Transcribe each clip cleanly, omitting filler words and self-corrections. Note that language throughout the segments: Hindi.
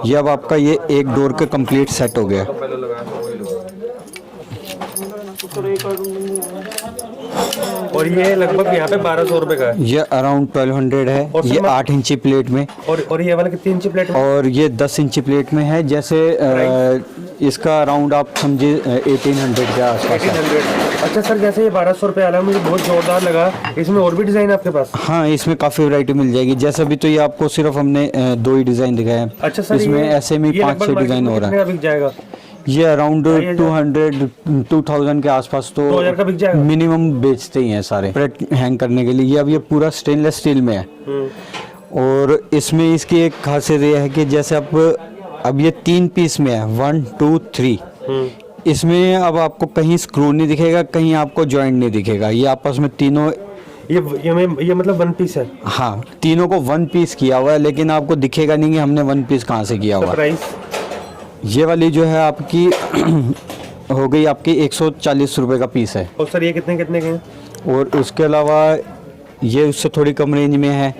ये अब आपका ये एक डोर का कंप्लीट सेट हो गया। और ये लगभग यहाँ पे 1200 रुपए का है। ये अराउंड 1200 है। और ये 8 इंची प्लेट में। और ये वाला कितनी इंची प्लेट है? और ये 10 इंची प्लेट में है। जैसे इसका अराउंड आप समझिए 1800 के आसपास। 1800। अच्छा सर, जैसे ये 1200 रुपये वाला मुझे बहुत जोरदार लगा। इसमें और भी डिजाइन है आपके पास? हाँ, इसमें काफ़ी वैरायटी मिल जाएगी। जैसे अभी तो ये आपको सिर्फ हमने 2 ही डिज़ाइन दिखाए हैं। अच्छा सर, इसमें ऐसे में 5-6 डिज़ाइन हो रहा है। बिक जाएगा ये अराउंड 2000 के आसपास तो 2000 का बिक जाएगा मिनिमम बेचते ही हैं सारे हैंग करने के लिए। ये अब ये पूरा स्टेनलेस स्टील में है। और इसमें इसकी एक खासियत ये है कि जैसे अब ये 3 पीस में है, 1 2 3। इसमें अब आपको कहीं स्क्रू नहीं दिखेगा, कहीं आपको जॉइंट नहीं दिखेगा। ये आपस में तीनों ये मतलब 1 पीस है। हाँ, तीनों को 1 पीस किया हुआ है, लेकिन आपको दिखेगा नहीं कि हमने 1 पीस कहाँ से किया हुआ है। प्राइस ये वाली जो है आपकी हो गई आपकी 140 रुपये का पीस है। और सर ये कितने कितने के हैं? और उसके अलावा ये उससे थोड़ी कम रेंज में है।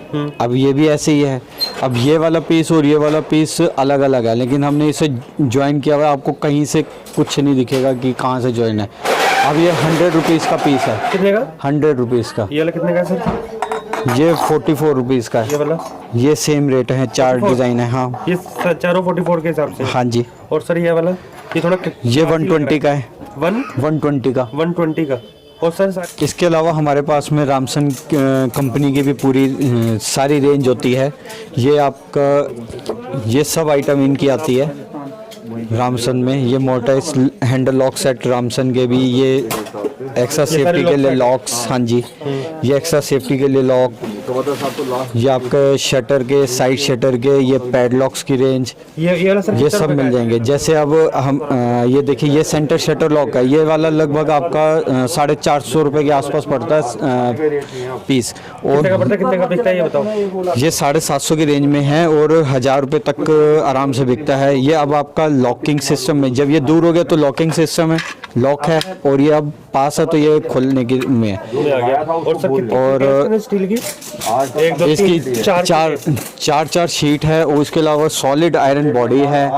अब ये भी ऐसे ही है। अब ये वाला पीस और ये वाला पीस अलग अलग है, लेकिन हमने इसे ज्वाइन किया हुआ है। आपको कहीं से कुछ नहीं दिखेगा कि कहाँ से ज्वाइन है। अब ये 100 रुपीज़ का पीस है। कितने का? 100 रुपीज़ का। ये वाला कितने का है सर? ये 44 रुपीज़ का है। ये वाला? ये सेम रेट है, 4 डिज़ाइन है। हाँ, ये चारों 44 के हिसाब से? हाँ जी। और सर ये वाला? ये थोड़ा ये 120 का है। 120 का 120 का। और सर इसके अलावा हमारे पास में रामसन कंपनी की भी पूरी सारी रेंज होती है। ये आपका ये सब आइटम इनकी आती है रामसन में। ये Motors handle lock set Ramson के भी, ये एक्स्ट्रा सेफ्टी के लिए लॉक्स। हाँ जी, ये एक्स्ट्रा सेफ्टी के लिए लॉक। ये आपके शटर के, साइड शटर के, ये पैडलॉक्स की रेंज, ये सब मिल जाएंगे। जैसे अब हम ये देखिए, ये सेंटर शटर लॉक है। ये वाला लगभग आपका 450 रुपये के आसपास पड़ता है पीस। और कितने का बिकता है ये बताओ? ये 750 की रेंज में है और 1000 रुपये तक आराम से बिकता है। ये अब आपका लॉकिंग सिस्टम में, जब ये दूर हो गया तो लॉकिंग सिस्टम है, लॉक है। और ये अब पास है तो ये खोलने की में है। और स्टील की इसकी चार शीट है। और उसके अलावा सॉलिड आयरन बॉडी है,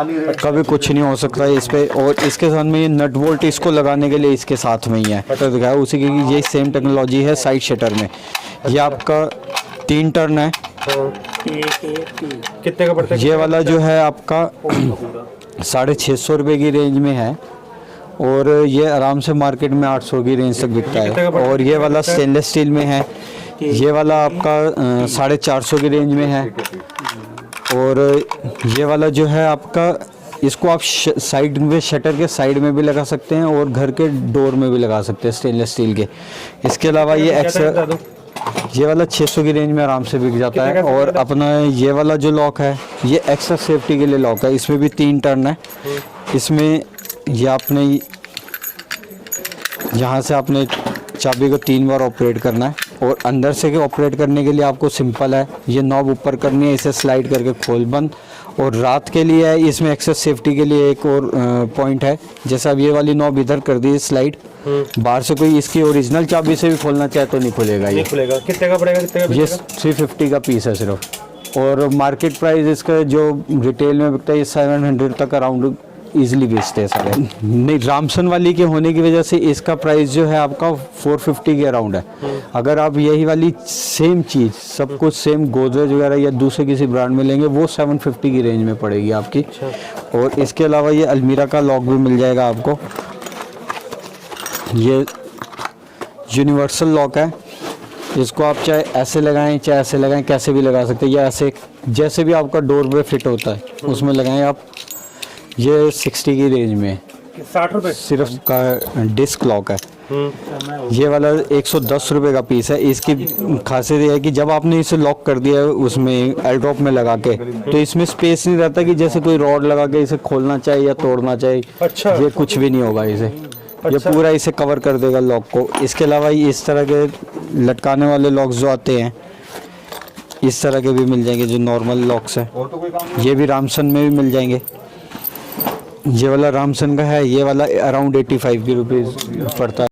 कभी कुछ नहीं हो सकता है इस पे। और इसके साथ में ये नट बोल्ट इसको लगाने के लिए इसके साथ में ही है, तो दिखाया उसी की ये सेम टेक्नोलॉजी है साइड शटर में। ये आपका 3 टर्न है। कितने का पड़ता है? ये वाला जो है आपका 650 रुपये की रेंज में है। और ये आराम से मार्केट में 800 की रेंज तक बिकता है। और ये वाला स्टेनलेस स्टील में है। ये वाला आपका 450 की रेंज में है। और ये वाला जो है आपका, इसको आप साइड में, शटर के साइड में भी लगा सकते हैं और घर के डोर में भी लगा सकते हैं, स्टेनलेस स्टील के। इसके अलावा ये एक्स्ट्रा, ये वाला 600 की रेंज में आराम से बिक जाता है। और अपना ये वाला जो लॉक है, ये एक्स्ट्रा सेफ्टी के लिए लॉक है। इसमें भी 3 टर्न है। इसमें ये आपने यहाँ से आपने चाबी को 3 बार ऑपरेट करना है। और अंदर से ऑपरेट करने के लिए आपको सिंपल है, ये नॉब ऊपर करनी है, इसे स्लाइड करके खोल बंद। और रात के लिए है, इसमें एक्सेस सेफ्टी के लिए एक और पॉइंट है। जैसे अब ये वाली नॉब इधर कर दी स्लाइड, बाहर से कोई इसकी ओरिजिनल चाबी से भी खोलना चाहे तो नहीं खुलेगा। ये खुलेगा। कितने का पड़ेगा? कितने का? ये 350 का पीस है सिर्फ। और मार्केट प्राइस इसका जो रिटेल में बिकता है, ये 700 तक अराउंड ईजिली बेचते हैं सारे। नहीं, रामसन वाली के होने की वजह से इसका प्राइस जो है आपका 450 के अराउंड है। अगर आप यही वाली सेम चीज़, सब कुछ सेम गोदरेज वगैरह या दूसरे किसी ब्रांड में लेंगे, वो 750 की रेंज में पड़ेगी आपकी। और इसके अलावा ये अलमीरा का लॉक भी मिल जाएगा आपको। ये यूनिवर्सल लॉक है। इसको आप चाहे ऐसे लगाएं, चाहे ऐसे लगाएं, कैसे भी लगा सकते हैं, या ऐसे जैसे भी आपका डोर पे फिट होता है उसमें लगाएं आप। ये 60 की रेंज में 60 रुपये सिर्फ का डिस्क लॉक है। ये वाला 110 रुपये का पीस है। इसकी खासियत ये है कि जब आपने इसे लॉक कर दिया है उसमें एल ड्रॉप में लगा के, तो इसमें स्पेस नहीं रहता कि जैसे कोई रॉड लगा के इसे खोलना चाहे या तोड़ना चाहे। अच्छा। ये कुछ भी नहीं होगा इसे। ये अच्छा। पूरा इसे कवर कर देगा लॉक को। इसके अलावा इस तरह के लटकाने वाले लॉक्स जो आते हैं, इस तरह के भी मिल जाएंगे जो नॉर्मल लॉक्स हैं। ये भी रामसन में भी मिल जाएंगे। ये वाला रामसन का है। ये वाला अराउंड 85 की रुपीज़ पड़ता है।